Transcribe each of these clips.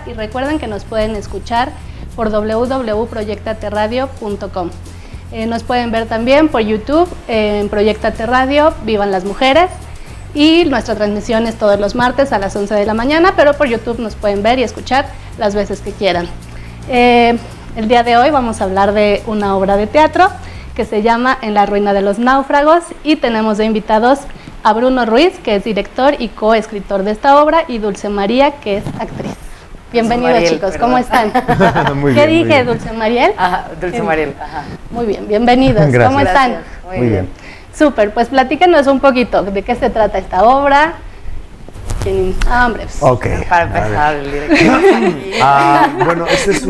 y recuerden que nos pueden escuchar por www.proyectaterradio.com. Nos pueden ver también por YouTube en Proyectate Radio, Vivan las Mujeres, y nuestra transmisión es todos los martes a las 11 de la mañana, pero por YouTube nos pueden ver y escuchar las veces que quieran. El día de hoy vamos a hablar de una obra de teatro que se llama En la ruina de los náufragos, y tenemos de invitados a Bruno Ruiz, que es director y coescritor de esta obra, y Dulce María, que es actriz. Bienvenidos, Mariel, chicos, perdón. ¿Cómo están? Muy ¿Qué bien, dije, Dulce Mariel? Ajá, Dulce Mariel. Ajá. Muy bien, bienvenidos. Gracias. ¿Cómo están? Gracias. Muy bien. Súper, pues platícanos un poquito de qué se trata esta obra. Hombre, pues. Ok. Para empezar, el director. Bueno, esta es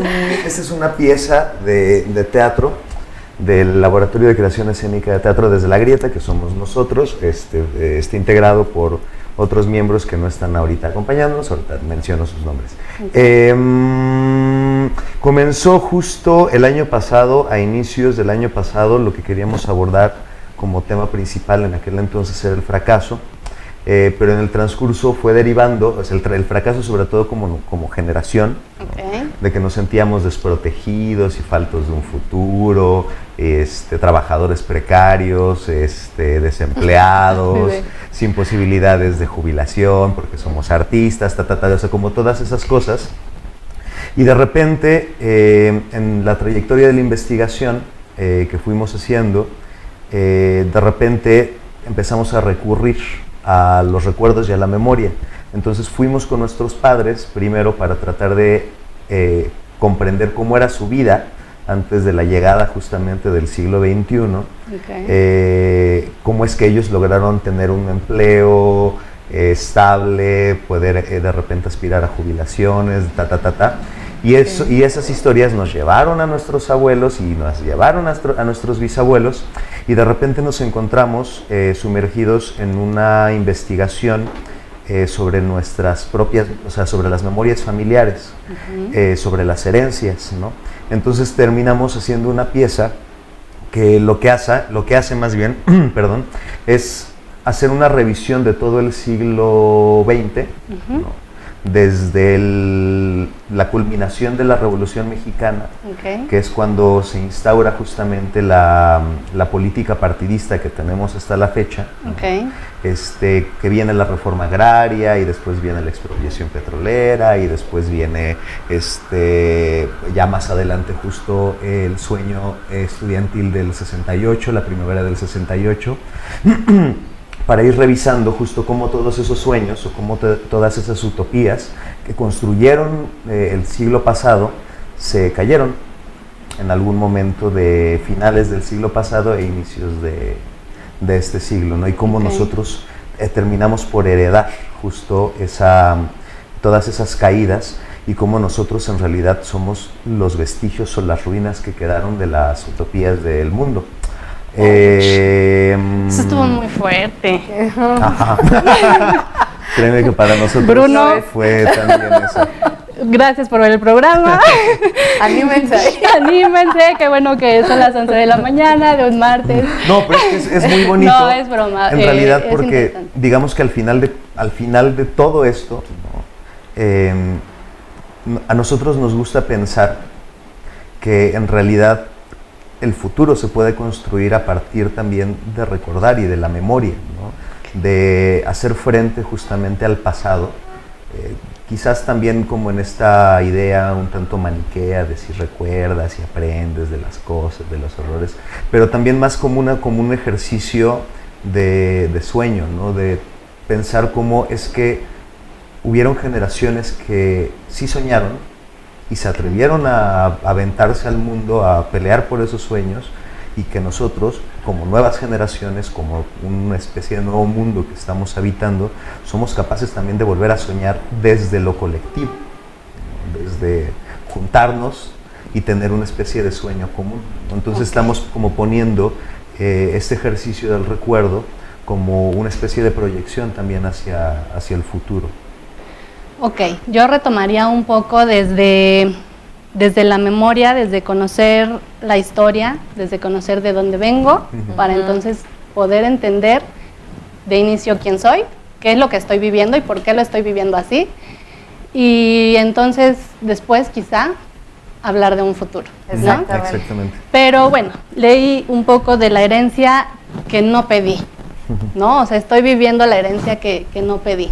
una pieza de teatro del Laboratorio de Creación Escénica de Teatro Desde la Grieta, que somos nosotros, está integrado por otros miembros que no están ahorita acompañándonos, ahorita menciono sus nombres. Okay. Comenzó justo el año pasado, a inicios del año pasado, lo que queríamos abordar como tema principal en aquel entonces era el fracaso, pero en el transcurso fue derivando, o sea, el fracaso sobre todo como generación, okay, de que nos sentíamos desprotegidos y faltos de un futuro, trabajadores precarios, desempleados, sin posibilidades de jubilación porque somos artistas, o sea, como todas esas cosas. Y de repente, en la trayectoria de la investigación que fuimos haciendo, de repente empezamos a recurrir a los recuerdos y a la memoria. Entonces fuimos con nuestros padres primero para tratar de comprender cómo era su vida antes de la llegada justamente del siglo XXI, okay, cómo es que ellos lograron tener un empleo estable, poder de repente aspirar a jubilaciones, y esas historias nos llevaron a nuestros abuelos y nos llevaron a nuestros bisabuelos, y de repente nos encontramos sumergidos en una investigación sobre nuestras propias, o sea, sobre las memorias familiares, sobre las herencias, ¿no? Entonces terminamos haciendo una pieza que lo que hace más bien, perdón, es hacer una revisión de todo el siglo XX, ¿no? Desde la culminación de la Revolución Mexicana, okay, que es cuando se instaura justamente la política partidista que tenemos hasta la fecha, okay, que viene la reforma agraria, y después viene la expropiación petrolera, y después viene ya más adelante justo el sueño estudiantil del 68, la primavera del 68, para ir revisando justo cómo todos esos sueños o cómo todas esas utopías que construyeron el siglo pasado se cayeron en algún momento de finales del siglo pasado e inicios de este siglo, ¿no? Y cómo, okay, nosotros terminamos por heredar justo todas esas caídas, y cómo nosotros en realidad somos los vestigios o las ruinas que quedaron de las utopías del mundo. Eso estuvo muy fuerte. Créeme que para nosotros, Bruno, fue también eso. Gracias por ver el programa. Anímense. Anímense, qué bueno que son las 11 de la mañana de un martes. No, pero es que es muy bonito. No, es broma. En realidad, porque digamos que al final de todo esto, ¿no? A nosotros nos gusta pensar que en realidad el futuro se puede construir a partir también de recordar y de la memoria, ¿no? De hacer frente justamente al pasado, quizás también como en esta idea un tanto maniquea de si recuerdas y aprendes de las cosas, de los errores, pero también más como un ejercicio de sueño, ¿no? De pensar cómo es que hubieron generaciones que sí soñaron y se atrevieron a aventarse al mundo, a pelear por esos sueños, y que nosotros, como nuevas generaciones, como una especie de nuevo mundo que estamos habitando, somos capaces también de volver a soñar desde lo colectivo, desde juntarnos y tener una especie de sueño común. Entonces, okay, estamos como poniendo este ejercicio del recuerdo como una especie de proyección también hacia el futuro. Ok, yo retomaría un poco desde la memoria, desde conocer la historia, desde conocer de dónde vengo, para entonces poder entender de inicio quién soy, qué es lo que estoy viviendo y por qué lo estoy viviendo así. y entonces después quizá hablar de un futuro, ¿no? Exactamente. Pero bueno, leí un poco de la herencia que no pedí, ¿no? O sea, estoy viviendo la herencia que no pedí.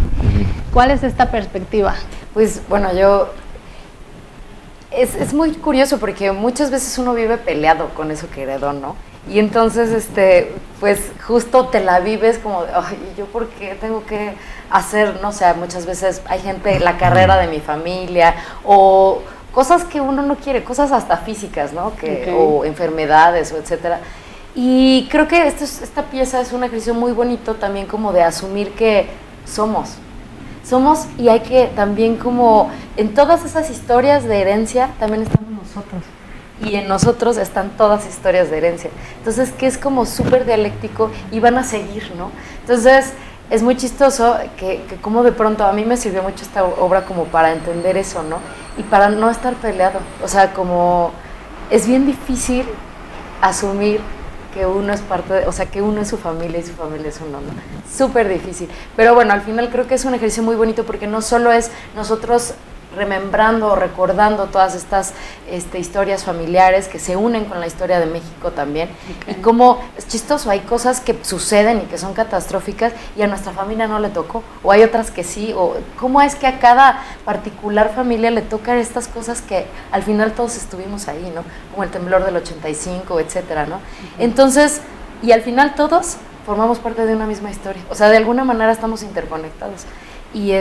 ¿Cuál es esta perspectiva? Pues bueno, es muy curioso porque muchas veces uno vive peleado con eso que heredó, ¿no? Y entonces, pues justo te la vives como, ay, ¿yo por qué tengo que hacer, no sé, muchas veces hay gente, la carrera de mi familia, o cosas que uno no quiere, cosas hasta físicas, ¿no? O enfermedades, o etcétera. Y creo que esta pieza es un ejercicio muy bonito también como de asumir que somos, y hay que también como, en todas esas historias de herencia también estamos nosotros. Y en nosotros están todas historias de herencia. Entonces, que es como súper dialéctico y van a seguir, ¿no? Entonces, es muy chistoso que como de pronto a mí me sirvió mucho esta obra como para entender eso, ¿no? Y para no estar peleado. O sea, como es bien difícil asumir que uno es parte de, o sea, que uno es su familia y su familia es uno, ¿no? Súper difícil. Pero bueno, al final creo que es un ejercicio muy bonito porque no solo es nosotros remembrando o recordando todas estas historias familiares que se unen con la historia de México también. Y como es chistoso, hay cosas que suceden y que son catastróficas y a nuestra familia no le tocó, o hay otras que sí, o cómo es que a cada particular familia le tocan estas cosas que al final todos estuvimos ahí, ¿no? Como el temblor del 85, etcétera, ¿no? Entonces, y al final todos formamos parte de una misma historia, o sea, de alguna manera estamos interconectados. Y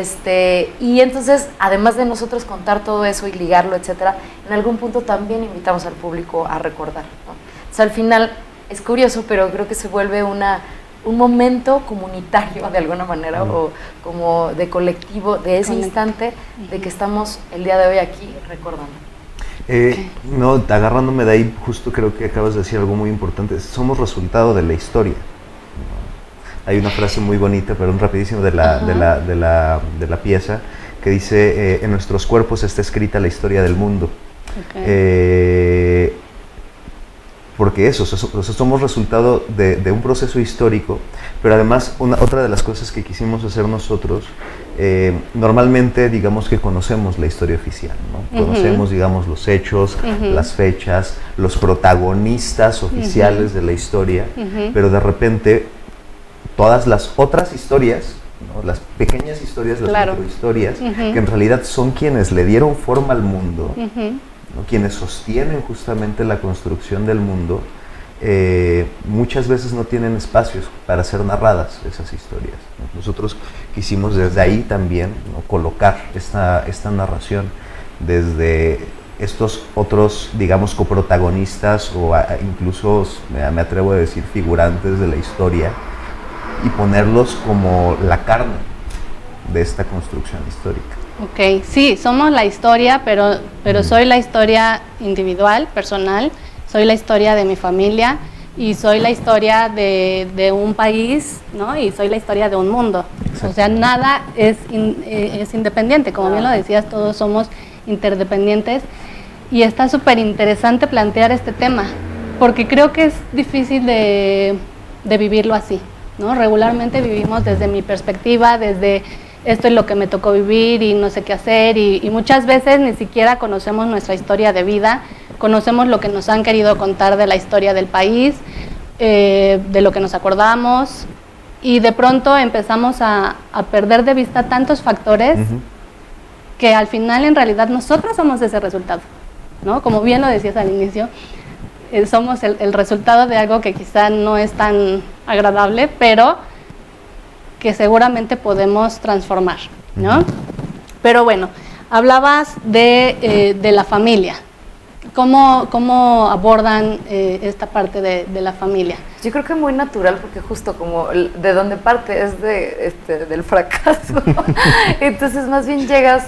entonces, además de nosotros contar todo eso y ligarlo, etcétera, en algún punto también invitamos al público a recordar, ¿no? O sea, al final es curioso, pero creo que se vuelve un momento comunitario de alguna manera, o como de colectivo, de ese instante de que estamos el día de hoy aquí recordando. No, agarrándome de ahí, justo creo que acabas de decir algo muy importante. Somos resultado de la historia. Hay una frase muy bonita, perdón, rapidísimo, de la pieza, que dice, en nuestros cuerpos está escrita la historia del mundo. Porque somos resultado de un proceso histórico, pero además otra de las cosas que quisimos hacer nosotros, normalmente digamos que conocemos la historia oficial, ¿no? Conocemos, digamos, los hechos, las fechas, los protagonistas oficiales de la historia, pero de repente todas las otras historias, ¿no? Las pequeñas historias, las microhistorias, que en realidad son quienes le dieron forma al mundo, ¿no? Quienes sostienen justamente la construcción del mundo, muchas veces no tienen espacios para ser narradas esas historias, ¿no? Nosotros quisimos desde ahí también, ¿no? Colocar esta narración desde estos otros, digamos, coprotagonistas o incluso, me atrevo a decir, figurantes de la historia, y ponerlos como la carne de esta construcción histórica. Ok, sí, somos la historia, pero soy la historia individual, personal, soy la historia de mi familia y soy la historia de un país, ¿no? Y soy la historia de un mundo. Exacto. O sea, nada es independiente, como bien lo decías, todos somos interdependientes y está súper interesante plantear este tema, porque creo que es difícil de vivirlo así, ¿no? Regularmente vivimos desde mi perspectiva, desde esto es lo que me tocó vivir y no sé qué hacer y muchas veces ni siquiera conocemos nuestra historia de vida, conocemos lo que nos han querido contar de la historia del país, de lo que nos acordamos y de pronto empezamos a perder de vista tantos factores que al final en realidad nosotros somos ese resultado, ¿no? Como bien lo decías al inicio, somos el resultado de algo que quizá no es tan agradable, pero que seguramente podemos transformar, ¿no? Pero bueno, hablabas de la familia. ¿Cómo abordan esta parte de la familia? Yo creo que muy natural, porque justo como de donde parte es del fracaso. Entonces más bien llegas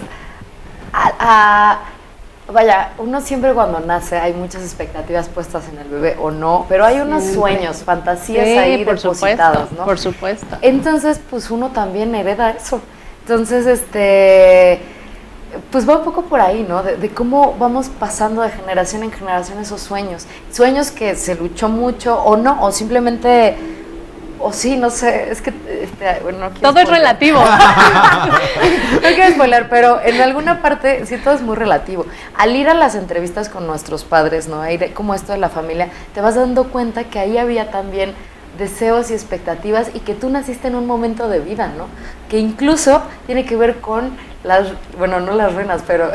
vaya, uno siempre cuando nace hay muchas expectativas puestas en el bebé o no, pero hay unos sueños, fantasías ahí depositadas, ¿no? Por supuesto. Entonces, pues uno también hereda eso. Entonces, pues va un poco por ahí, ¿no? De cómo vamos pasando de generación en generación esos sueños. Sueños que se luchó mucho o no, o simplemente o sí, no sé, es que, bueno, no quiero Todo es spoiler. relativo. No quiero spoiler, pero en alguna parte sí todo es muy relativo. Al ir a las entrevistas con nuestros padres, ¿no? A ir como esto de la familia, te vas dando cuenta que ahí había también deseos y expectativas y que tú naciste en un momento de vida, ¿no? Que incluso tiene que ver con bueno, no las ruinas, pero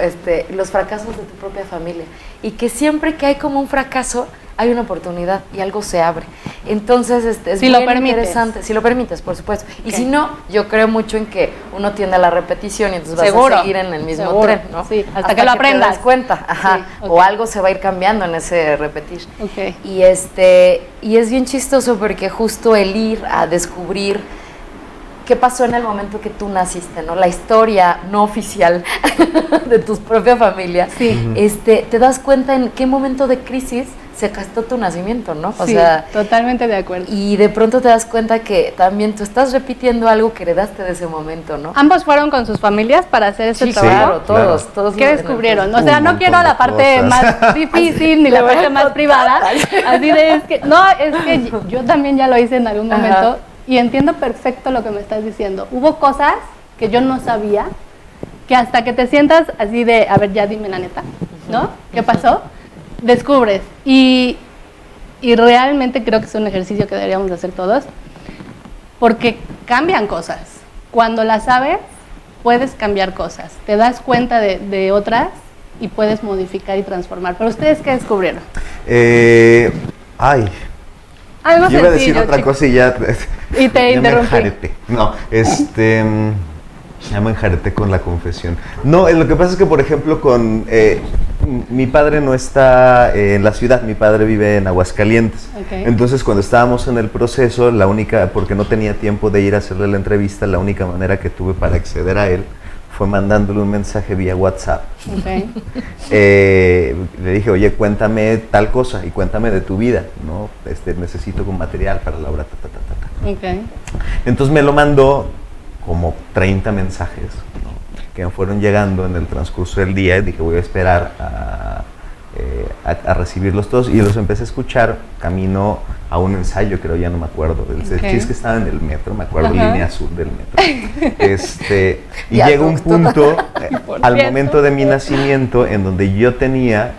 los fracasos de tu propia familia. Y que siempre que hay como un fracaso, hay una oportunidad y algo se abre. Entonces, es Si bien lo permites. interesante. Si lo permites, por supuesto. Y Ok. si no, yo creo mucho en que uno tiende a la repetición y entonces vas Seguro, a seguir en el mismo seguro, tren, ¿no? sí, hasta que lo aprendas. te des cuenta, ajá. Sí, ok. O algo se va a ir cambiando en ese repetir. Ok. Y y es bien chistoso porque justo el ir a descubrir qué pasó en el momento que tú naciste, ¿no? La historia no oficial de tu propia familia. Sí. Te das cuenta en qué momento de crisis se gestó tu nacimiento, ¿no? O Sí, sea, totalmente de acuerdo. y de pronto te das cuenta que también tú estás repitiendo algo que heredaste de ese momento, ¿no? ¿Ambos fueron con sus familias para hacer este Sí, trabajo? claro, claro. todos. ¿Qué descubrieron? O sea, Un no montón quiero de la parte cosas. más difícil ni la parte más privada. Así de, es que yo también ya lo hice en algún momento. Ajá. Y entiendo perfecto lo que me estás diciendo. Hubo cosas que yo no sabía, que hasta que te sientas así de, a ver, ya dime la neta, ¿no? ¿Qué pasó? Descubres. Y realmente creo que es un ejercicio que deberíamos hacer todos, porque cambian cosas. Cuando las sabes, puedes cambiar cosas. Te das cuenta de otras y puedes modificar y transformar. ¿Pero ustedes qué descubrieron? Algo Yo iba a decir sencillo, otra chicos. cosa y ya. Y te ya me interrumpí. enjareté. No, ya me enjareté con la confesión. No, lo que pasa es que, por ejemplo, mi padre no está en la ciudad, mi padre vive en Aguascalientes. Okay. Entonces, cuando estábamos en el proceso, porque no tenía tiempo de ir a hacerle la entrevista, la única manera que tuve para acceder a él fue mandándole un mensaje vía WhatsApp. Okay. Le dije, oye, cuéntame tal cosa y cuéntame de tu vida, ¿no? Necesito un material para la obra, Okay. Entonces me lo mandó como 30 mensajes, ¿no? Que me fueron llegando en el transcurso del día. Dije, voy a esperar a recibirlos todos, y los empecé a escuchar camino a un ensayo, creo, ya no me acuerdo. El chiste es que estaba en el metro, me acuerdo, Ajá. línea azul del metro. Y Ya, llega un punto, Por al cierto. momento de mi nacimiento, en donde yo tenía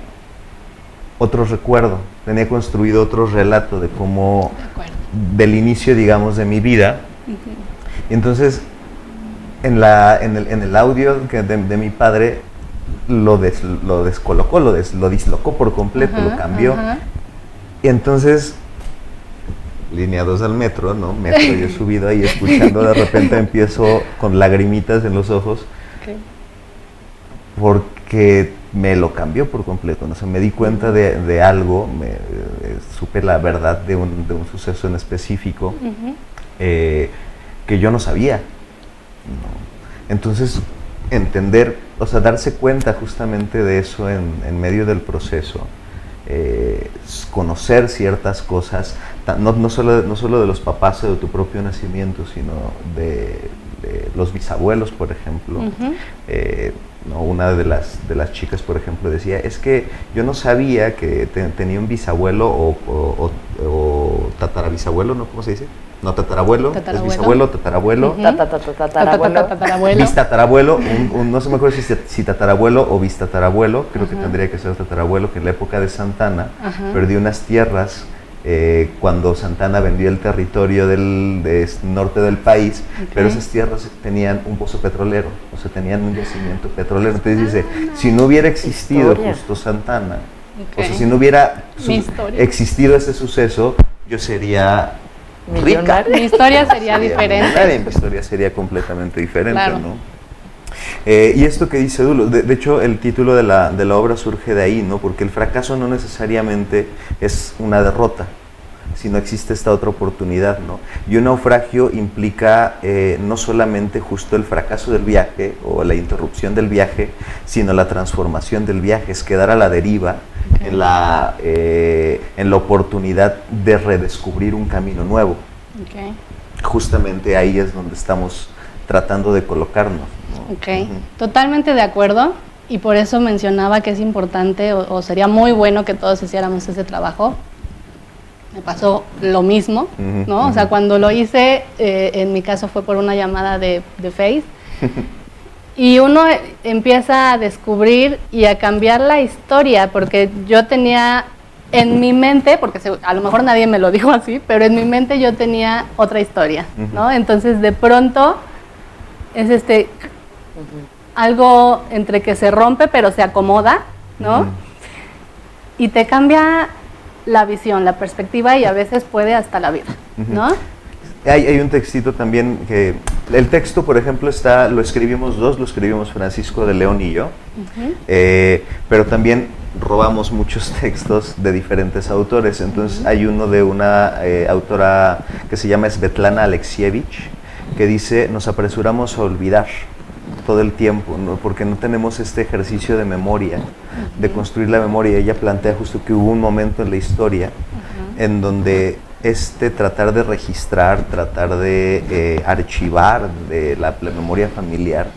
otro recuerdo, tenía construido otro relato de cómo, De acuerdo. del inicio, digamos, de mi vida. Y entonces, en el audio de mi padre, lo descolocó, lo dislocó por completo, Ajá, lo cambió. ajá. Y entonces, línea 2 al metro, ¿no? Metro, yo subido ahí escuchando, de repente empiezo con lagrimitas en los ojos, Okay. porque me lo cambió por completo, ¿no? O sea, me di cuenta de algo, supe la verdad de un suceso en específico, Ujú. que yo no sabía, ¿no? Entonces, entender, o sea, darse cuenta justamente de eso en medio del proceso, conocer ciertas cosas, no solo de los papás o de tu propio nacimiento, sino de los bisabuelos, por ejemplo. Ujú. ¿No? Una de las chicas, por ejemplo, decía, es que yo no sabía que tenía un bisabuelo o tatarabisabuelo, ¿no? ¿Cómo se dice? No, tatarabuelo, Tatarabuelo. es bisabuelo, tatarabuelo, Ujú. Tatarabuelo. Tatarabuelo. bistatarabuelo, no se me acuerdo si tatarabuelo o bistatarabuelo, creo que Ajá. tendría que ser tatarabuelo, que en la época de Santana Ajá. perdió unas tierras cuando Santana vendió el territorio del norte del país, Ok. pero esas tierras tenían un pozo petrolero, o sea, tenían un yacimiento petrolero. Entonces dice, si no hubiera existido Historia. justo Santana, Ok. o sea, si no hubiera Mi historia. existido ese suceso, yo sería rica. Millonario. Mi historia sería diferente. millonaria, mi historia sería completamente diferente, Claro. ¿no? Y esto que dice Dulo, de hecho el título de la obra surge de ahí, ¿no? Porque el fracaso no necesariamente es una derrota, sino existe esta otra oportunidad, ¿no? Y un naufragio implica no solamente justo el fracaso del viaje o la interrupción del viaje, sino la transformación del viaje, es quedar a la deriva, Ok. en la oportunidad de redescubrir un camino nuevo. Okay. Justamente ahí es donde estamos tratando de colocarnos, ¿no? Ok, Ujú. totalmente de acuerdo, y por eso mencionaba que es importante o sería muy bueno que todos hiciéramos ese trabajo, me pasó lo mismo, ¿no? O sea, cuando lo hice, en mi caso fue por una llamada de Face, y uno empieza a descubrir y a cambiar la historia, porque yo tenía en mi mente, porque a lo mejor nadie me lo dijo así, pero en mi mente yo tenía otra historia, ¿no? Entonces, de pronto, es algo entre que se rompe, pero se acomoda, ¿no? Y te cambia la visión, la perspectiva, y a veces puede hasta la vida, ¿no? Hay un textito también que... El texto, por ejemplo, lo escribimos dos, lo escribimos Francisco de León y yo, pero también robamos muchos textos de diferentes autores. Entonces hay uno de una autora que se llama Svetlana Alexievich, que dice: nos apresuramos a olvidar todo el tiempo, ¿no? Porque no tenemos este ejercicio de memoria, de construir la memoria. Ella plantea justo que hubo un momento en la historia en donde tratar de registrar, tratar de archivar de la memoria familiar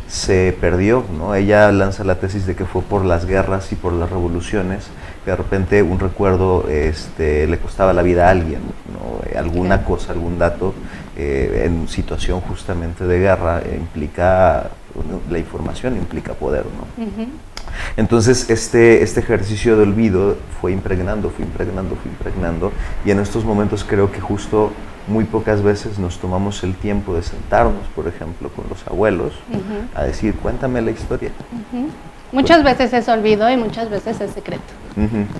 se perdió, ¿no? Ella lanza la tesis de que fue por las guerras y por las revoluciones que de repente un recuerdo le costaba la vida a alguien, ¿no? Alguna cosa, algún dato en situación justamente de guerra implica, la información implica poder, ¿no? Entonces este ejercicio de olvido fue impregnando, y en estos momentos creo que justo muy pocas veces nos tomamos el tiempo de sentarnos, por ejemplo, con los abuelos, a decir: cuéntame la historia. Muchas veces es olvido y muchas veces es secreto.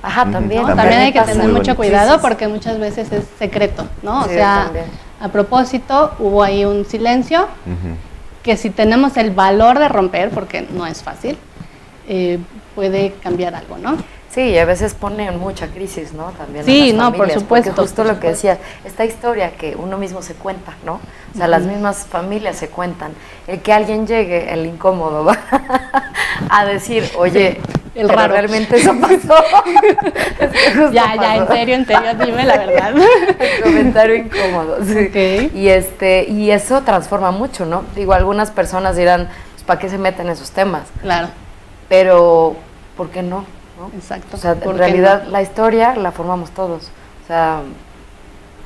Ajá, también. ¿No? También hay que tener Muy mucho bonito. cuidado, porque muchas veces es secreto, ¿no? Sí, o sea, también. a propósito, hubo ahí un silencio que, si tenemos el valor de romper, porque no es fácil, puede cambiar algo, ¿no? Sí, y a veces pone en mucha crisis, ¿no? También Sí, en las no, por familias, supuesto, porque justo por lo que supuesto. decías, esta historia que uno mismo se cuenta, ¿no? O sea, las mismas familias se cuentan. El que alguien llegue, el incómodo, va a decir: oye, el pero raro. realmente eso pasó. Justo Ya, pasó. en serio, dime la verdad. El comentario incómodo, sí. Ok. Y eso transforma mucho, ¿no? Digo, algunas personas dirán: pues, ¿para qué se meten en esos temas? Claro, Pero, ¿por qué no? ¿No? exacto. O sea, ¿Por en qué realidad no? la historia la formamos todos. O sea,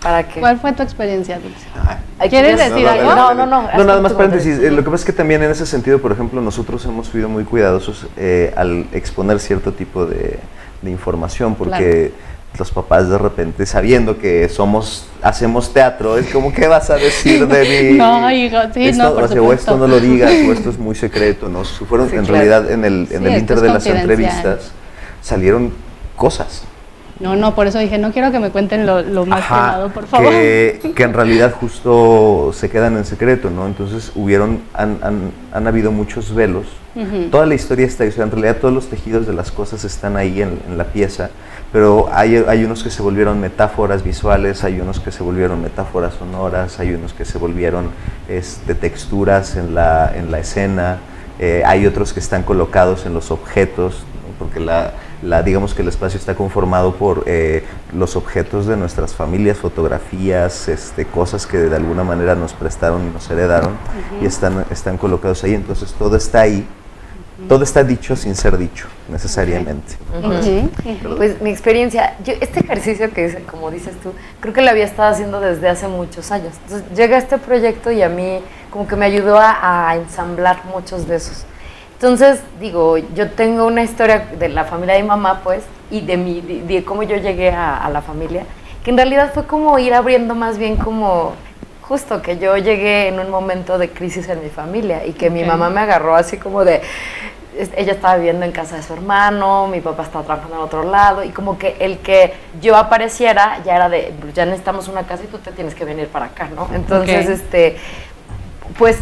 ¿para qué? ¿Cuál fue tu experiencia, Dulce? Ay, ¿Quieres decir algo? No, No, haz nada tú, más tú, paréntesis. tú. Lo que pasa es que también en ese sentido, por ejemplo, nosotros hemos sido muy cuidadosos al exponer cierto tipo de información, porque los papás de repente, sabiendo que hacemos teatro, es como: ¿qué vas a decir de mí? No, hijo, sí, esto, no, por o supuesto. esto no lo digas, o esto es muy secreto, ¿no? Fueron, Sí, en claro. realidad, en el esto inter es de las confidencial. entrevistas, salieron cosas. No, por eso dije: no quiero que me cuenten lo más privado, por favor. Que en realidad justo se quedan en secreto, ¿no? Entonces han habido muchos velos. Toda la historia está ahí, o sea, en realidad todos los tejidos de las cosas están ahí en la pieza, pero hay unos que se volvieron metáforas visuales, hay unos que se volvieron metáforas sonoras, hay unos que se volvieron texturas en la escena, hay otros que están colocados en los objetos, ¿no? Porque digamos que el espacio está conformado por los objetos de nuestras familias, fotografías, cosas que de alguna manera nos prestaron y nos heredaron, y están colocados ahí. Entonces todo está ahí, todo está dicho sin ser dicho necesariamente. Pues mi experiencia, este ejercicio que, como dices tú, creo que lo había estado haciendo desde hace muchos años. Entonces llega este proyecto y a mí como que me ayudó a ensamblar muchos de esos. Entonces, digo, yo tengo una historia de la familia de mi mamá, pues, y de cómo yo llegué a la familia, que en realidad fue como ir abriendo más bien como, justo que yo llegué en un momento de crisis en mi familia y que mi mamá me agarró así como de, ella estaba viviendo en casa de su hermano, mi papá estaba trabajando en otro lado, y como que el que yo apareciera ya era de: ya necesitamos una casa y tú te tienes que venir para acá, ¿no? Entonces, pues,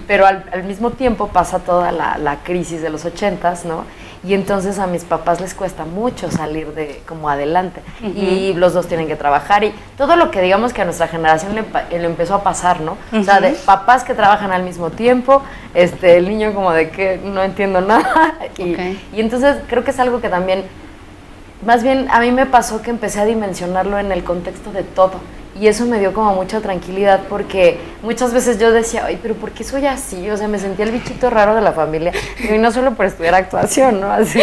pero al mismo tiempo pasa toda la crisis de los 80s, ¿no? Y entonces a mis papás les cuesta mucho salir de como adelante, y los dos tienen que trabajar, y todo lo que digamos que a nuestra generación le empezó a pasar, ¿no? O sea, de papás que trabajan al mismo tiempo, el niño como de que no entiendo nada, y entonces creo que es algo que también, más bien a mí me pasó que empecé a dimensionarlo en el contexto de todo. Y eso me dio como mucha tranquilidad, porque muchas veces yo decía: ay, pero ¿por qué soy así? O sea, me sentía el bichito raro de la familia, y no solo por estudiar actuación, ¿no? Así,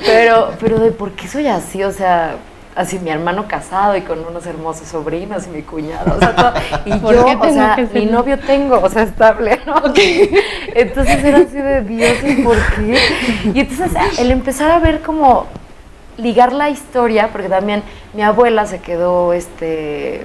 pero de ¿por qué soy así? O sea, así mi hermano casado y con unos hermosos sobrinos y mi cuñado, o sea, todo, y ¿Por yo, qué o tengo sea, que ser mi yo? novio tengo, o sea, estable, ¿no? Entonces era así de Dios, ¿y por qué? Y entonces el empezar a ver como ligar la historia, porque también mi abuela se quedó, ay, se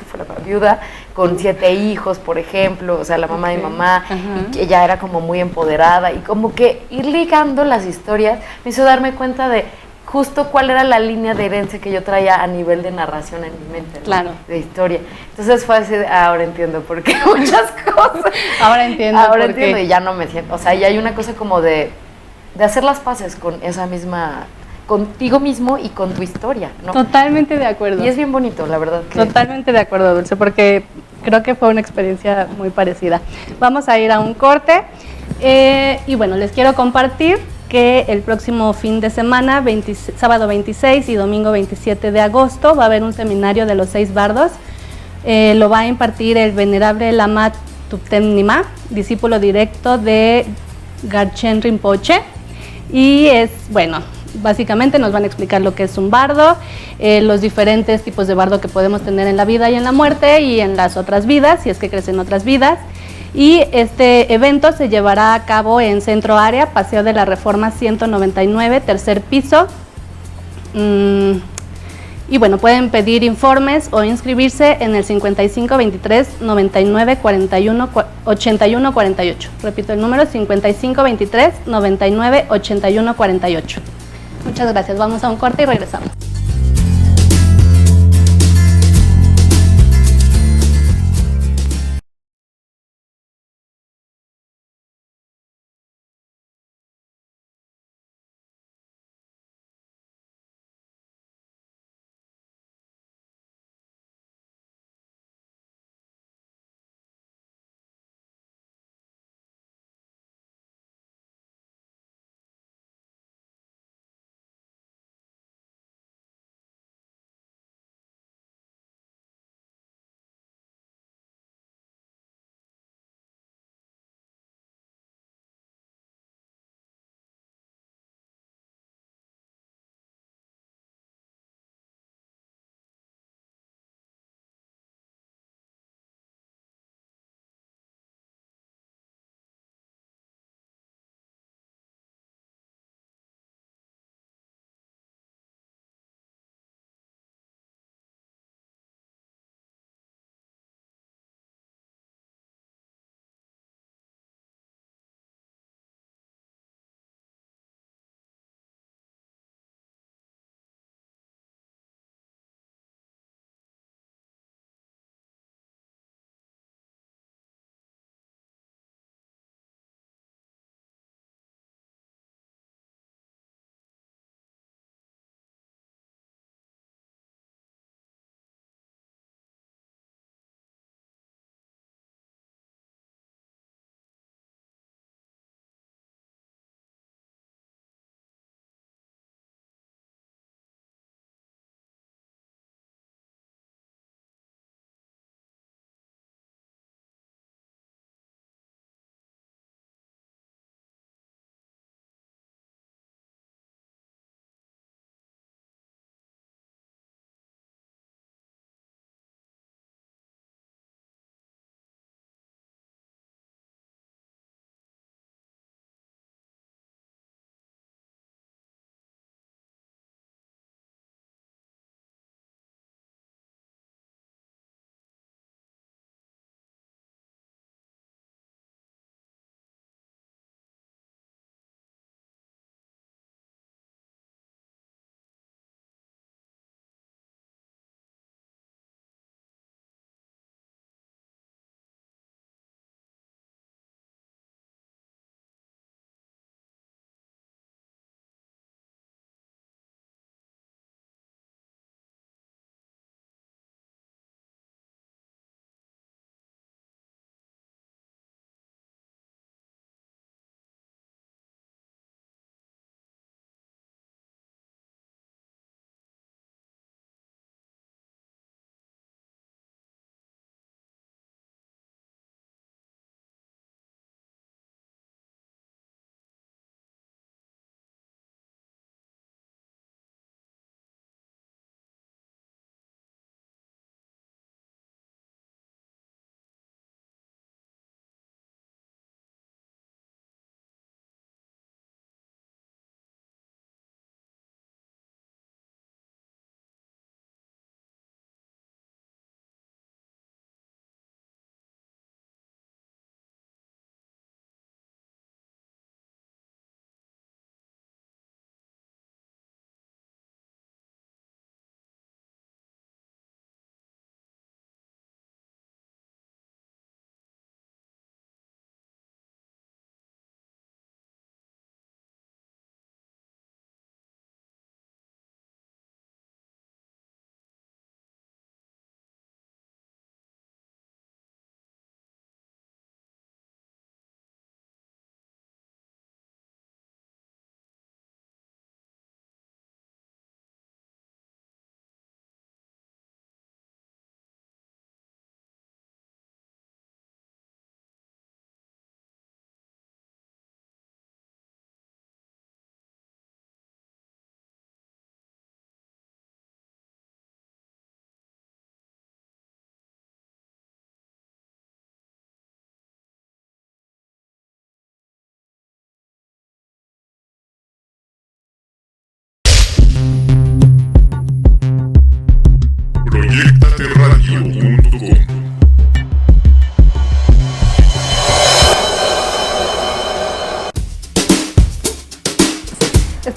fue la viuda, con 7 hijos, por ejemplo, o sea, la mamá de mi mamá, Ajá. y que ella era como muy empoderada, y como que ir ligando las historias me hizo darme cuenta de justo cuál era la línea de herencia que yo traía a nivel de narración en mi mente, ¿no? Claro. De historia. Entonces fue así, ahora entiendo por qué muchas cosas. Ahora entiendo Ahora por entiendo qué. y ya no me siento, o sea, ya hay una cosa como de hacer las paces con esa misma, contigo mismo y con tu historia, ¿no? Totalmente de acuerdo. Y es bien bonito, la verdad. Que Totalmente de acuerdo, Dulce, porque creo que fue una experiencia muy parecida. Vamos a ir a un corte y bueno, les quiero compartir que el próximo fin de semana, sábado 26 y domingo 27 de agosto, va a haber un seminario de los 6 bardos. Lo va a impartir el venerable Lama Tupten Nima, discípulo directo de Garchen Rinpoche. Y es, bueno, básicamente nos van a explicar lo que es un bardo, los diferentes tipos de bardo que podemos tener en la vida y en la muerte y en las otras vidas, si es que crecen otras vidas. Y este evento se llevará a cabo en Centro Área, Paseo de la Reforma 199, tercer piso. Y bueno, pueden pedir informes o inscribirse en el 55 23 99 41 81 48. Repito el número, 55 23 99 81 48. Muchas gracias. Vamos a un corte y regresamos.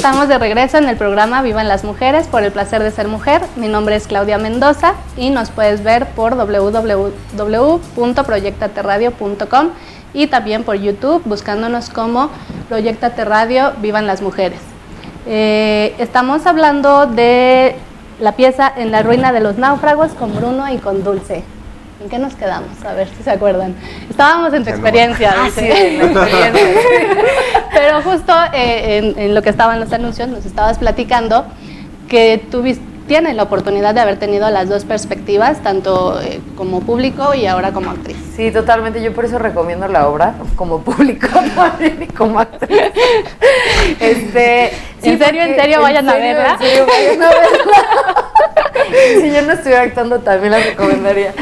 estamos de regreso en el programa Vivan las Mujeres por el placer de ser mujer. Mi nombre es Claudia Mendoza y nos puedes ver por www.proyectaterradio.com y también por YouTube buscándonos como Proyectate Radio Vivan las Mujeres. Estamos hablando de la pieza En la ruina de los náufragos con Bruno y con Dulce. ¿En qué nos quedamos? A ver si se acuerdan. Estábamos en tu experiencia. Sí, en la experiencia. Pero justo en lo que estaban los anuncios nos estabas platicando que tienes la oportunidad de haber tenido las dos perspectivas, tanto como público y ahora como actriz. Sí, totalmente. Yo por eso recomiendo la obra como público también y como actriz. Sí, ¿En serio vayan a verla? En serio, vayan a verla. Si yo no estuviera actuando también la recomendaría.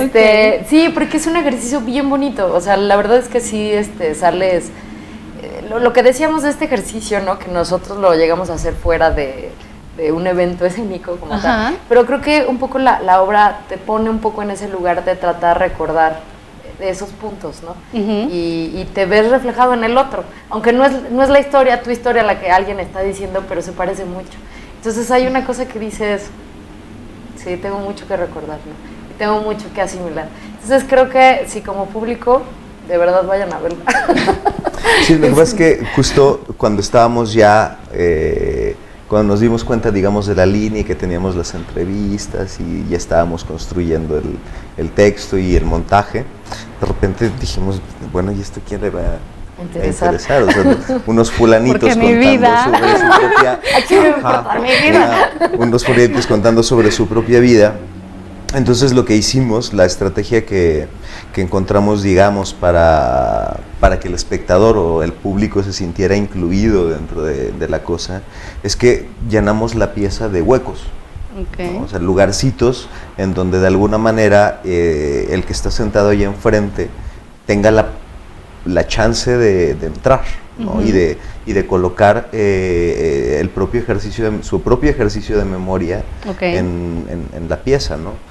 Okay. Sí, porque es un ejercicio bien bonito. O sea, la verdad es que sí, sales. Lo que decíamos de este ejercicio, ¿no? Que nosotros lo llegamos a hacer fuera de un evento escénico como tal. Pero creo que un poco la obra te pone un poco en ese lugar de tratar de recordar de esos puntos, ¿no? Y te ves reflejado en el otro. Aunque no es la historia, tu historia la que alguien está diciendo, pero se parece mucho. Entonces hay una cosa que dices, sí, tengo mucho que recordar, ¿no? Y tengo mucho que asimilar. Entonces creo que si como público, de verdad vayan a verla. Sí, lo que pasa es que justo cuando estábamos ya, cuando nos dimos cuenta, digamos, de la línea y que teníamos las entrevistas y ya estábamos construyendo el texto y el montaje, de repente dijimos, bueno, ¿y esto quién le va a interesar? O sea, unos fulanitos contando sobre su propia... Aquí me importa mi vida. Unos fulanitos contando sobre su propia vida. Entonces lo que hicimos, la estrategia que encontramos, digamos, para que el espectador o el público se sintiera incluido dentro de la cosa, es que llenamos la pieza de huecos. Okay. ¿No? O sea, lugarcitos en donde de alguna manera el que está sentado ahí enfrente tenga la chance de entrar, ¿no? Y de colocar el propio ejercicio su propio ejercicio de memoria en la pieza, ¿no?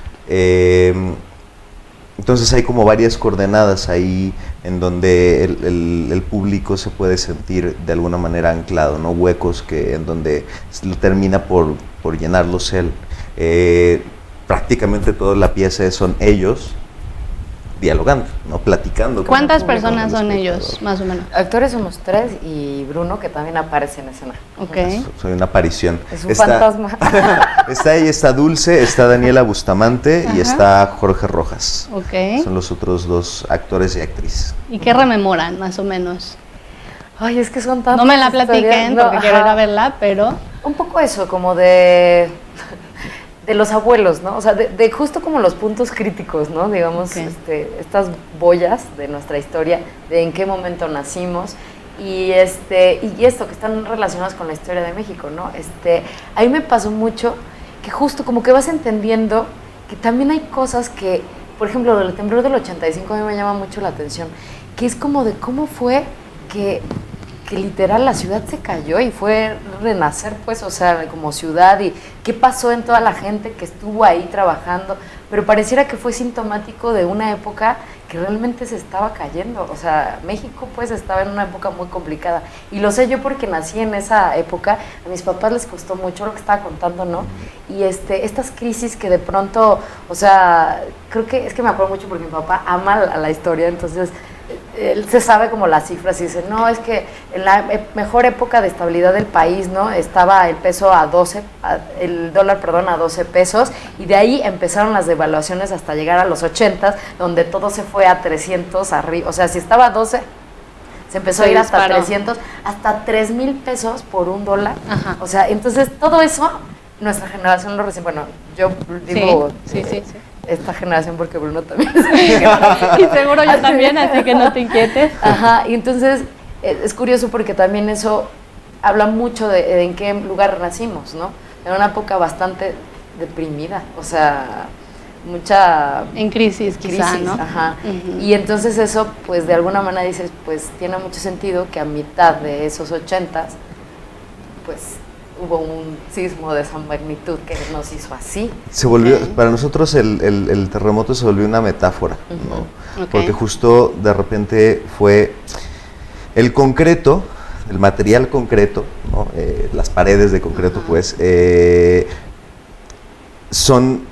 Entonces hay como varias coordenadas ahí en donde el público se puede sentir de alguna manera anclado, ¿no? Huecos en donde termina por llenarlos él. Prácticamente toda la pieza son ellos dialogando, ¿no? Platicando. ¿Cuántas personas son ellos, más o menos? Actores somos 3 y Bruno, que también aparece en escena. Okay. Soy una aparición. Es un fantasma. Está ahí, está Dulce, está Daniela Bustamante y está Jorge Rojas. Okay. Son los otros 2 actores y actrices. ¿Y qué rememoran, más o menos? Ay, es que son tantas. No me la platiquen porque quiero ir a verla, pero... Un poco eso, como de los abuelos, ¿no? O sea, de justo como los puntos críticos, ¿no? Digamos, estas boyas de nuestra historia, de en qué momento nacimos y esto que están relacionados con la historia de México, ¿no? A mí me pasó mucho que justo como que vas entendiendo que también hay cosas que, por ejemplo, el temblor del 85 a mí me llama mucho la atención, que es como de cómo fue que literal la ciudad se cayó y fue renacer, pues, o sea, como ciudad, y qué pasó en toda la gente que estuvo ahí trabajando, pero pareciera que fue sintomático de una época que realmente se estaba cayendo. O sea, México pues estaba en una época muy complicada, y lo sé yo porque nací en esa época. A mis papás les costó mucho lo que estaba contando, ¿no? Y estas crisis que de pronto, o sea, creo que es que me acuerdo mucho porque mi papá ama a la historia, entonces él se sabe como las cifras y dice, no, es que en la mejor época de estabilidad del país, ¿no? Estaba el peso el dólar a 12 pesos, y de ahí empezaron las devaluaciones hasta llegar a los 80, donde todo se fue a 300 arriba. O sea, si estaba a 12, se empezó a ir hasta 300, hasta 3,000 pesos por $1. Ajá. O sea, entonces todo eso, nuestra generación lo recibe. Bueno, yo digo... Sí. Esta generación, porque Bruno también. Y seguro yo también, así que no te inquietes. Ajá, y entonces es curioso porque también eso habla mucho de en qué lugar nacimos, ¿no? En una época bastante deprimida, o sea, mucha... En crisis, quizá, ¿no? Ajá. Y entonces eso, pues de alguna manera dices, pues tiene mucho sentido que a mitad de esos 80s, pues hubo un sismo de esa magnitud que nos hizo así. Se volvió, para nosotros el terremoto se volvió una metáfora, ¿no? Porque justo de repente fue el concreto, el material concreto, ¿no? Las paredes de concreto, pues, son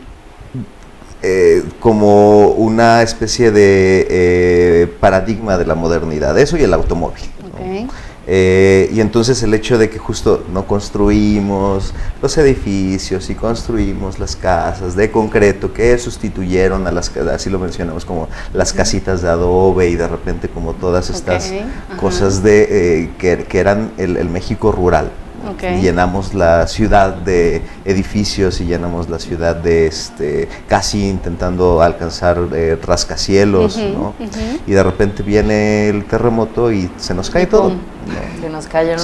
como una especie de paradigma de la modernidad, eso y el automóvil, ¿no? Okay. Y entonces el hecho de que justo no construimos los edificios y construimos las casas de concreto que sustituyeron a las, así lo mencionamos, como las casitas de adobe y de repente como todas estas cosas de que eran el México rural. Okay. Llenamos la ciudad de edificios y llenamos la ciudad de casi intentando alcanzar rascacielos, ¿no? Y de repente viene el terremoto y se nos cae todo, ¿no? Se nos cayó.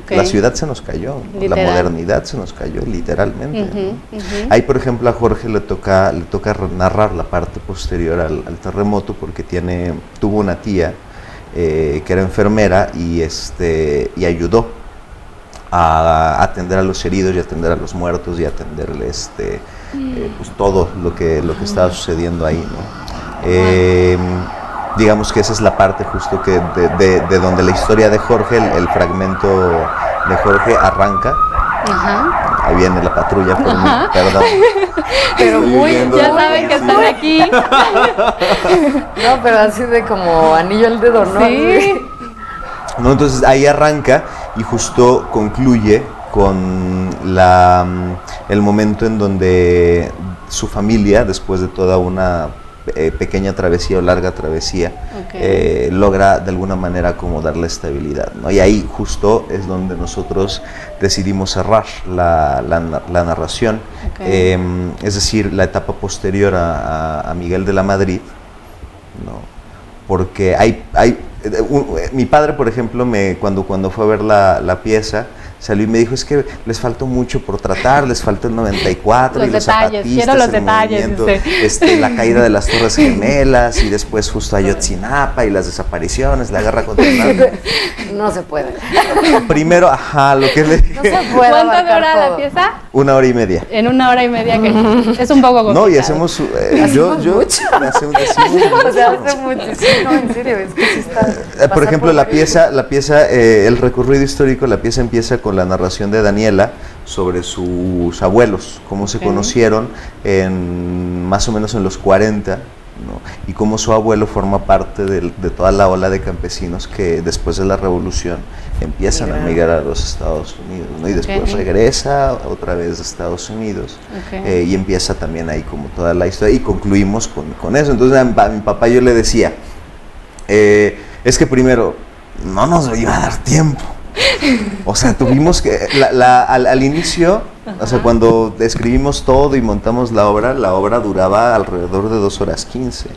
Okay. La ciudad se nos cayó, literal. La modernidad se nos cayó, literalmente. ¿No? Ahí, por ejemplo, a Jorge le toca narrar la parte posterior al terremoto porque tuvo una tía que era enfermera y ayudó a atender a los heridos y atender a los muertos y atenderle pues todo lo que estaba sucediendo ahí, ¿no? Digamos que esa es la parte justo que de donde la historia de Jorge, el fragmento de Jorge arranca. Ajá. Ahí viene la patrulla por mí, perdón. Pero ya saben que están aquí. No, pero así de como anillo al dedo, ¿no? Sí. No, entonces ahí arranca y justo concluye con el momento en donde su familia, después de toda una pequeña travesía o larga travesía, logra de alguna manera como darle estabilidad, ¿no? Y ahí justo es donde nosotros decidimos cerrar la narración, es decir, la etapa posterior a Miguel de la Madrid, ¿no? Porque mi padre, por ejemplo, cuando fue a ver la pieza, salió y me dijo, es que les faltó mucho por tratar, les falta el 94 los y los detalles, zapatistas, quiero los detalles, la caída de las Torres Gemelas y después justo Ayotzinapa y las desapariciones, la guerra contra el narco. No se puede. Primero, lo que le dije. No se puede. ¿Cuánto dura la pieza? 1 hora y media. En 1 hora y media, que es un poco complicado. No, y hacemos yo mucho. Hace muchísimo, en serio, es que sí está. Por ejemplo, la pieza, el recorrido histórico, la pieza empieza con la narración de Daniela sobre sus abuelos, cómo se conocieron más o menos en los 40, ¿no? Y cómo su abuelo forma parte de toda la ola de campesinos que después de la revolución empiezan a migrar a los Estados Unidos, ¿no? Y después regresa otra vez a Estados Unidos, y empieza también ahí como toda la historia y concluimos con eso. Entonces a mi papá yo le decía, es que primero no nos iba a dar tiempo. O sea, tuvimos que, al inicio, o sea, cuando escribimos todo y montamos la obra duraba alrededor de 2 horas 15.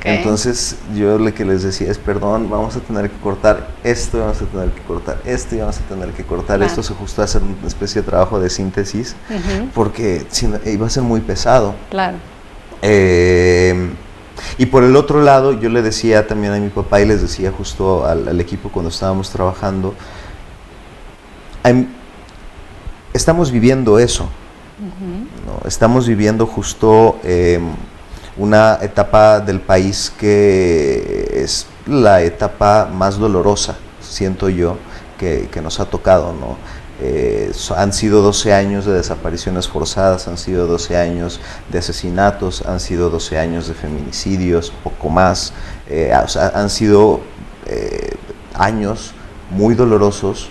Entonces yo lo que les decía es, perdón, vamos a tener que cortar esto, vamos a tener que cortar esto y vamos a tener que cortar esto. Se justo a hacer una especie de trabajo de síntesis, porque si no, iba a ser muy pesado. Claro. Y por el otro lado, yo le decía también a mi papá y les decía justo al equipo cuando estábamos trabajando, estamos viviendo eso, ¿no? Estamos viviendo justo una etapa del país que es la etapa más dolorosa, siento yo, que nos ha tocado, ¿no? Han sido 12 años de desapariciones forzadas, han sido 12 años de asesinatos, han sido 12 años de feminicidios, poco más, o sea, han sido años muy dolorosos.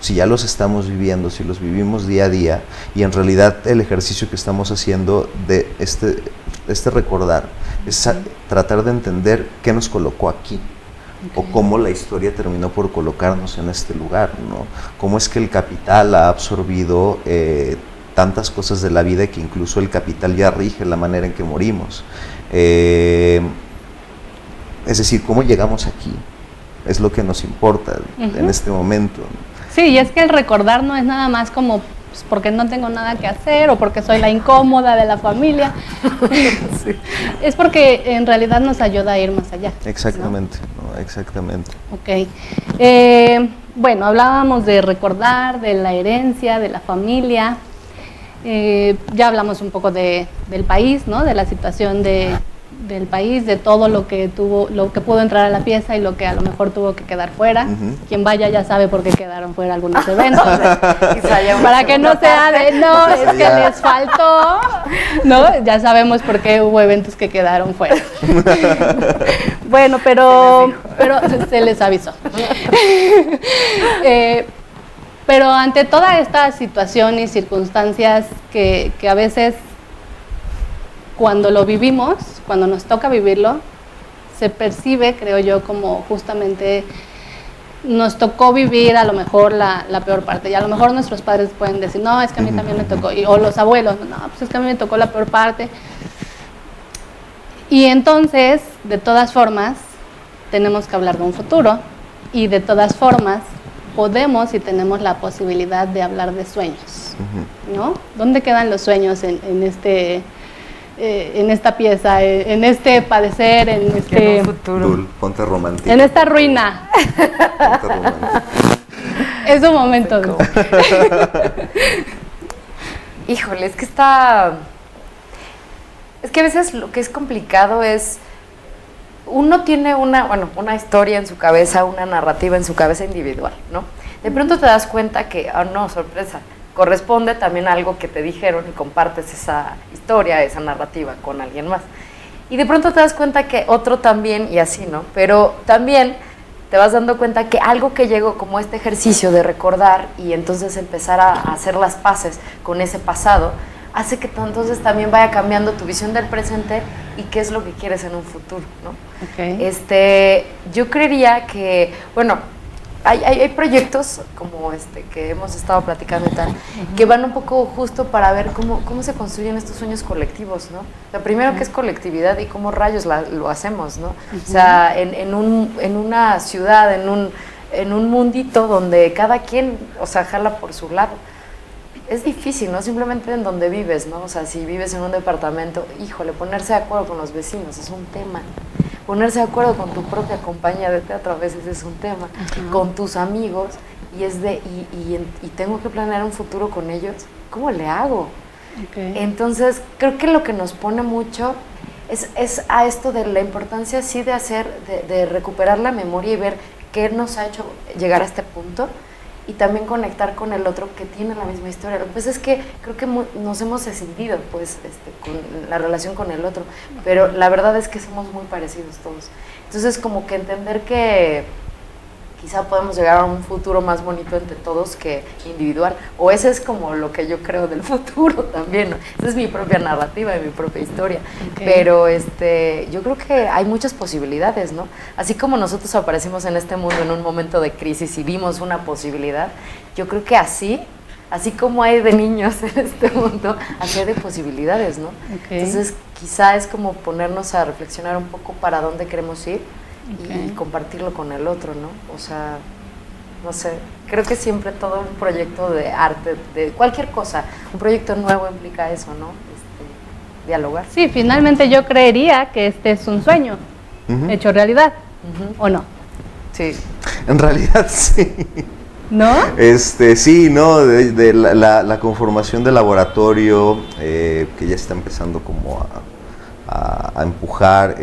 Si ya los estamos viviendo, si los vivimos día a día, y en realidad el ejercicio que estamos haciendo de este recordar es tratar de entender qué nos colocó aquí. O cómo la historia terminó por colocarnos en este lugar, ¿no? Cómo es que el capital ha absorbido tantas cosas de la vida que incluso el capital ya rige la manera en que morimos. Es decir, cómo llegamos aquí, es lo que nos importa en este momento, ¿no? Sí, y es que el recordar no es nada más como pues, porque no tengo nada que hacer o porque soy la incómoda de la familia. Sí. Es porque en realidad nos ayuda a ir más allá. Exactamente, ¿no? Exactamente. Ok. Bueno, hablábamos de recordar, de la herencia, de la familia. Ya hablamos un poco del país, ¿no? De la situación de del país, de todo lo que pudo entrar a la pieza y lo que a lo mejor tuvo que quedar fuera. Quien vaya ya sabe por qué quedaron fuera algunos eventos. Para que no sea de, no, es que les faltó, ¿no? Ya sabemos por qué hubo eventos que quedaron fuera. Bueno, pero se les avisó. Pero ante toda esta situación y circunstancias que a veces cuando lo vivimos, cuando nos toca vivirlo, se percibe, creo yo, como justamente nos tocó vivir a lo mejor la peor parte. Y a lo mejor nuestros padres pueden decir, no, es que a mí también me tocó, o los abuelos, no, pues es que a mí me tocó la peor parte. Y entonces, de todas formas, tenemos que hablar de un futuro, y de todas formas, podemos y tenemos la posibilidad de hablar de sueños, ¿no? ¿Dónde quedan los sueños en esta pieza, en este padecer, en este futuro? Dul, ponte romántico. En esta ruina. Ponte romántico. Es un momento. Híjole, es que a veces lo que es complicado es, uno tiene una historia en su cabeza, una narrativa en su cabeza individual, ¿no? De pronto te das cuenta que, no, sorpresa, corresponde también a algo que te dijeron y compartes esa historia, esa narrativa con alguien más. Y de pronto te das cuenta que otro también, y así, ¿no? Pero también te vas dando cuenta que algo que llegó como este ejercicio de recordar y entonces empezar a hacer las paces con ese pasado, hace que entonces también vaya cambiando tu visión del presente y qué es lo que quieres en un futuro, ¿no? Okay. Yo creería que, bueno, hay proyectos como que hemos estado platicando y tal, que van un poco justo para ver cómo se construyen estos sueños colectivos, ¿no? Lo primero que es colectividad y cómo rayos lo hacemos, ¿no? O sea, en una ciudad, en un mundito donde cada quien, o sea, jala por su lado. Es difícil, ¿no? Simplemente en donde vives, ¿no? O sea, si vives en un departamento, híjole, ponerse de acuerdo con los vecinos es un tema. Ponerse de acuerdo con tu propia compañía de teatro a veces es un tema. Con tus amigos, y tengo que planear un futuro con ellos, ¿cómo le hago? Okay. Entonces, creo que lo que nos pone mucho es a esto de la importancia, sí, de recuperar la memoria y ver qué nos ha hecho llegar a este punto, y también conectar con el otro que tiene la misma historia. Lo que pasa es que creo que nos hemos escindido, pues, con la relación con el otro, pero la verdad es que somos muy parecidos todos. Entonces, como que entender que quizá podemos llegar a un futuro más bonito entre todos que individual, o ese es como lo que yo creo del futuro también, ¿no? Esa es mi propia narrativa y mi propia historia, okay. Pero yo creo que hay muchas posibilidades, ¿no? Así como nosotros aparecimos en este mundo en un momento de crisis y vimos una posibilidad, yo creo que así como hay de niños en este mundo, así hay de posibilidades, ¿no? Okay. Entonces, quizá es como ponernos a reflexionar un poco para dónde queremos ir, okay, y compartirlo con el otro, ¿no? O sea, no sé, creo que siempre todo un proyecto de arte, de cualquier cosa, un proyecto nuevo implica eso, ¿no? Dialogar. Sí, finalmente yo creería que este es un sueño hecho realidad, ¿o no? Sí. En realidad sí. ¿No? Sí, ¿no? De la conformación del laboratorio, que ya está empezando como a empujar,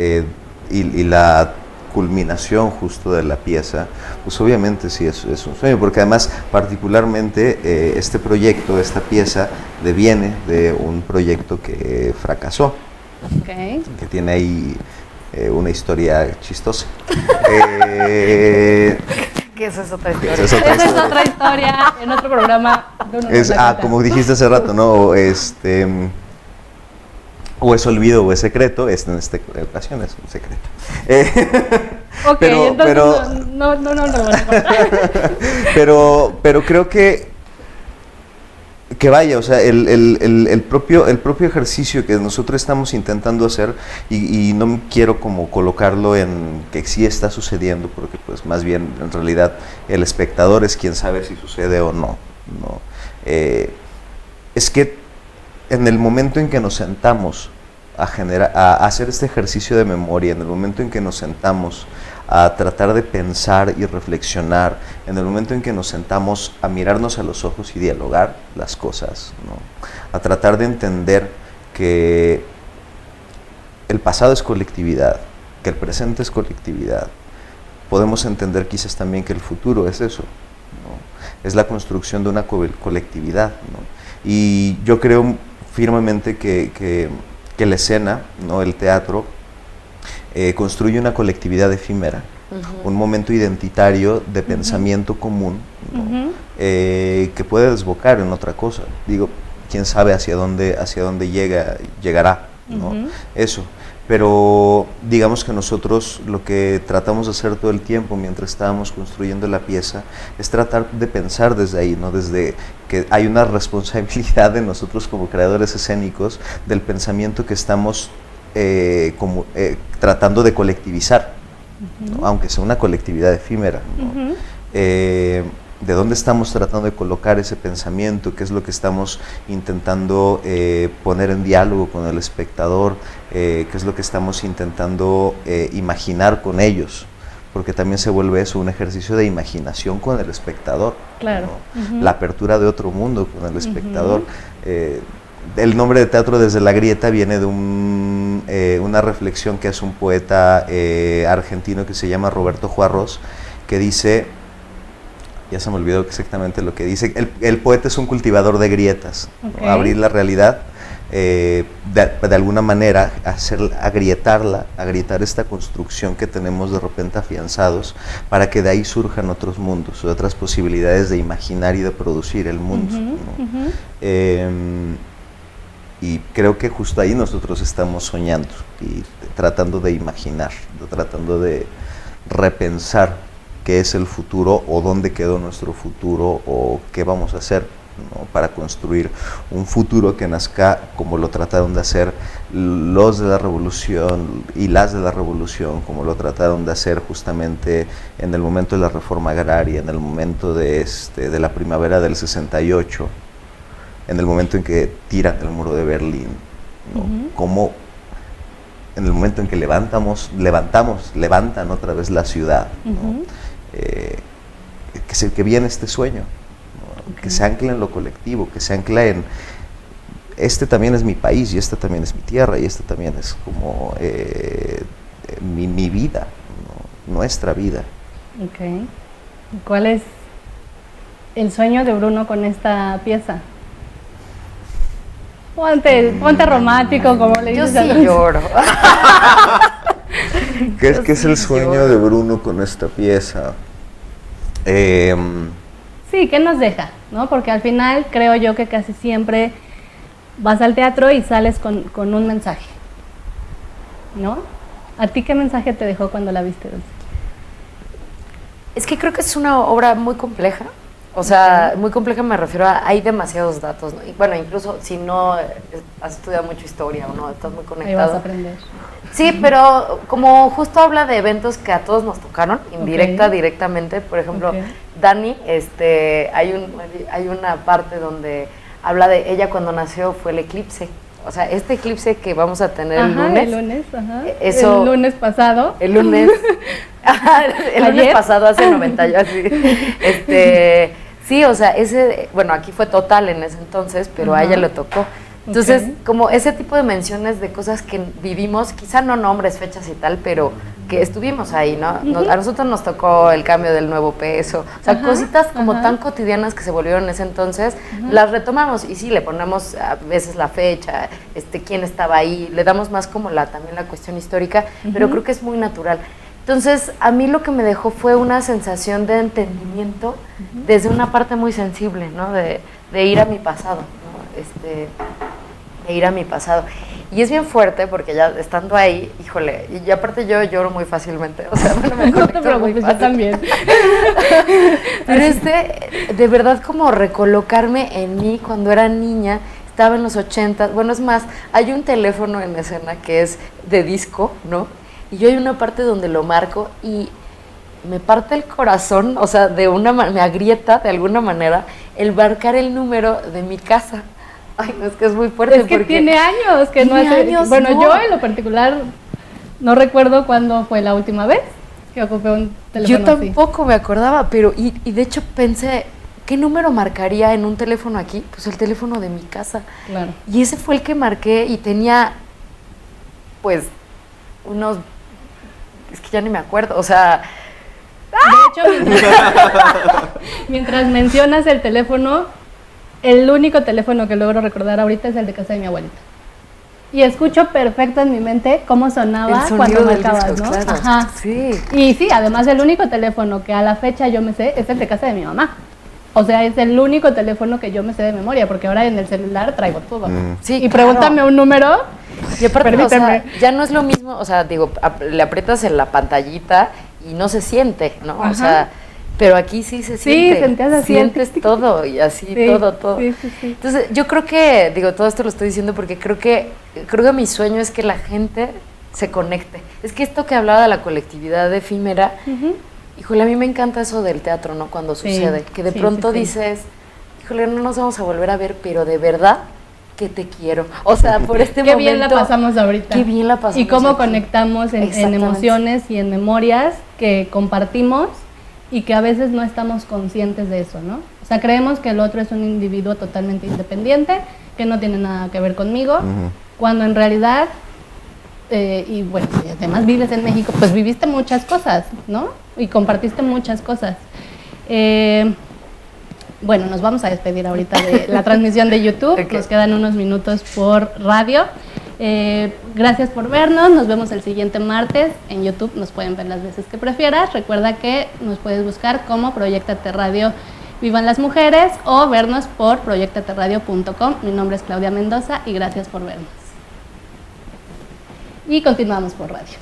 y la culminación justo de la pieza, pues obviamente sí es un sueño, porque además particularmente este proyecto, esta pieza, deviene de un proyecto que fracasó, okay, que tiene ahí una historia chistosa. Que esa es otra historia. Esa es otra historia en otro programa. Como dijiste hace rato, ¿no? O es olvido o es secreto, en esta ocasión es un secreto. Ok, entonces no. Pero creo que vaya, o sea, el propio ejercicio que nosotros estamos intentando hacer, y no quiero como colocarlo en que sí está sucediendo, porque pues más bien en realidad el espectador es quien sabe si sucede o no. Es que en el momento en que nos sentamos a hacer este ejercicio de memoria, en el momento en que nos sentamos a tratar de pensar y reflexionar, en el momento en que nos sentamos a mirarnos a los ojos y dialogar las cosas, ¿no? A tratar de entender que el pasado es colectividad, que el presente es colectividad, podemos entender quizás también que el futuro es eso, ¿no? Es la construcción de una colectividad, ¿no? Y yo creo firmemente que la escena, ¿no? El teatro, construye una colectividad efímera, un momento identitario de pensamiento común, ¿no? Que puede desbocar en otra cosa. Digo, quién sabe hacia dónde llegará, ¿no? Eso. Pero digamos que nosotros lo que tratamos de hacer todo el tiempo mientras estábamos construyendo la pieza es tratar de pensar desde ahí, ¿no? Desde que hay una responsabilidad de nosotros como creadores escénicos del pensamiento que estamos tratando de colectivizar, ¿no? Aunque sea una colectividad efímera, ¿no? De dónde estamos tratando de colocar ese pensamiento, qué es lo que estamos intentando poner en diálogo con el espectador, qué es lo que estamos intentando imaginar con ellos, porque también se vuelve eso un ejercicio de imaginación con el espectador, claro, ¿no? La apertura de otro mundo con el espectador. El nombre de Teatro desde la Grieta viene de una reflexión que hace un poeta argentino que se llama Roberto Juarros, que dice, ya se me olvidó exactamente lo que dice, el poeta es un cultivador de grietas, ¿no? Abrir la realidad, de alguna manera agrietar esta construcción que tenemos de repente afianzados, para que de ahí surjan otros mundos, otras posibilidades de imaginar y de producir el mundo, ¿no? Y creo que justo ahí nosotros estamos soñando y tratando de imaginar, tratando de repensar qué es el futuro o dónde quedó nuestro futuro o qué vamos a hacer, ¿no? Para construir un futuro que nazca como lo trataron de hacer los de la revolución y las de la revolución, como lo trataron de hacer justamente en el momento de la reforma agraria, en el momento de la primavera del 68, en el momento en que tiran el muro de Berlín, ¿no? Como en el momento en que levantan otra vez la ciudad, ¿no? Que viene este sueño, ¿no? Que se ancla en lo colectivo, que se ancla en este también es mi país y esta también es mi tierra y esta también es como mi vida, ¿no? Nuestra vida. Okay. ¿Cuál es el sueño de Bruno con esta pieza? Ponte romántico, como le dices. Yo sí lloro. ¿Qué es el sueño de Bruno con esta pieza? Sí, ¿qué nos deja? ¿No? Porque al final creo yo que casi siempre vas al teatro y sales con un mensaje, ¿no? ¿A ti qué mensaje te dejó cuando la viste, Dulce? Es que creo que es una obra muy compleja. O sea, muy compleja me refiero a, hay demasiados datos, ¿no? Y bueno, incluso si no has estudiado mucho historia o no, estás muy conectado. Ahí vas a aprender. Sí, pero como justo habla de eventos que a todos nos tocaron, directamente, por ejemplo, Dani, hay una parte donde habla de ella cuando nació fue el eclipse. O sea, este eclipse que vamos a tener el lunes. Eso, el lunes pasado. El lunes. El lunes pasado, hace 90 años. Sí, o sea, bueno, aquí fue total en ese entonces, pero a ella le tocó. Entonces, como ese tipo de menciones de cosas que vivimos, quizá no nombres, fechas y tal, pero que estuvimos ahí, ¿no? A nosotros nos tocó el cambio del nuevo peso, o sea, cositas como tan cotidianas que se volvieron en ese entonces, las retomamos y sí, le ponemos a veces la fecha, quién estaba ahí, le damos más como también la cuestión histórica, pero creo que es muy natural. Entonces, a mí lo que me dejó fue una sensación de entendimiento desde una parte muy sensible, ¿no? De ir a mi pasado, ¿no? De ir a mi pasado. Y es bien fuerte porque ya estando ahí, híjole, y aparte yo lloro muy fácilmente, o sea, bueno, me no te preocupes, yo también. Pero de verdad como recolocarme en mí cuando era niña, estaba en los 80, bueno, es más, hay un teléfono en escena que es de disco, ¿no? Y yo hay una parte donde lo marco y me parte el corazón, o sea, me agrieta de alguna manera el marcar el número de mi casa. Ay, no, es que es muy fuerte. Es que tiene años que no hace. Bueno, yo en lo particular no recuerdo cuándo fue la última vez que ocupé un teléfono. Yo tampoco me acordaba, pero y de hecho pensé, ¿qué número marcaría en un teléfono aquí? Pues el teléfono de mi casa. Claro. Y ese fue el que marqué y tenía, pues, unos, es que ya ni me acuerdo, o sea, De hecho, mientras mencionas el teléfono, el único teléfono que logro recordar ahorita es el de casa de mi abuelita. Y escucho perfecto en mi mente cómo sonaba el cuando sonido del marcabas, disco, ¿no? claro. Ajá. Sí. Y sí, además el único teléfono que a la fecha yo me sé es el de casa de mi mamá. O sea, es el único teléfono que yo me sé de memoria, porque ahora en el celular traigo todo. Sí, y claro. pregúntame un número, Y aparte, o sea, permíteme. ya no es lo mismo, o sea, digo, le aprietas en la pantallita y no se siente, ¿no? Ajá. O sea, pero aquí sí se Sí, siente. sentías así. Sientes todo y así, Sí, todo. sí, sí, sí. Entonces, yo creo que, digo, todo esto lo estoy diciendo porque creo que mi sueño es que la gente se conecte. Es que esto que hablaba de la colectividad efímera, Ujú. híjole, a mí me encanta eso del teatro, ¿no? Cuando Sí, sucede, que de sí, pronto sí, sí. dices, híjole, no nos vamos a volver a ver, pero de verdad que te quiero. O sea, por este Qué momento. bien la pasamos ahorita. Qué bien la pasamos. Y cómo aquí. conectamos en Exactamente. emociones y en memorias que compartimos y que a veces no estamos conscientes de eso, ¿no? O sea, creemos que el otro es un individuo totalmente independiente, que no tiene nada que ver conmigo, cuando en realidad, y bueno, si además vives en México, pues viviste muchas cosas, ¿no? Y compartiste muchas cosas. Bueno, nos vamos a despedir ahorita de la transmisión de YouTube. Okay. Nos quedan unos minutos por radio. Gracias por vernos. Nos vemos el siguiente martes. En YouTube nos pueden ver las veces que prefieras. Recuerda que nos puedes buscar como Proyectate Radio Vivan las Mujeres o vernos por proyectateradio.com. Mi nombre es Claudia Mendoza y gracias por vernos. Y continuamos por radio.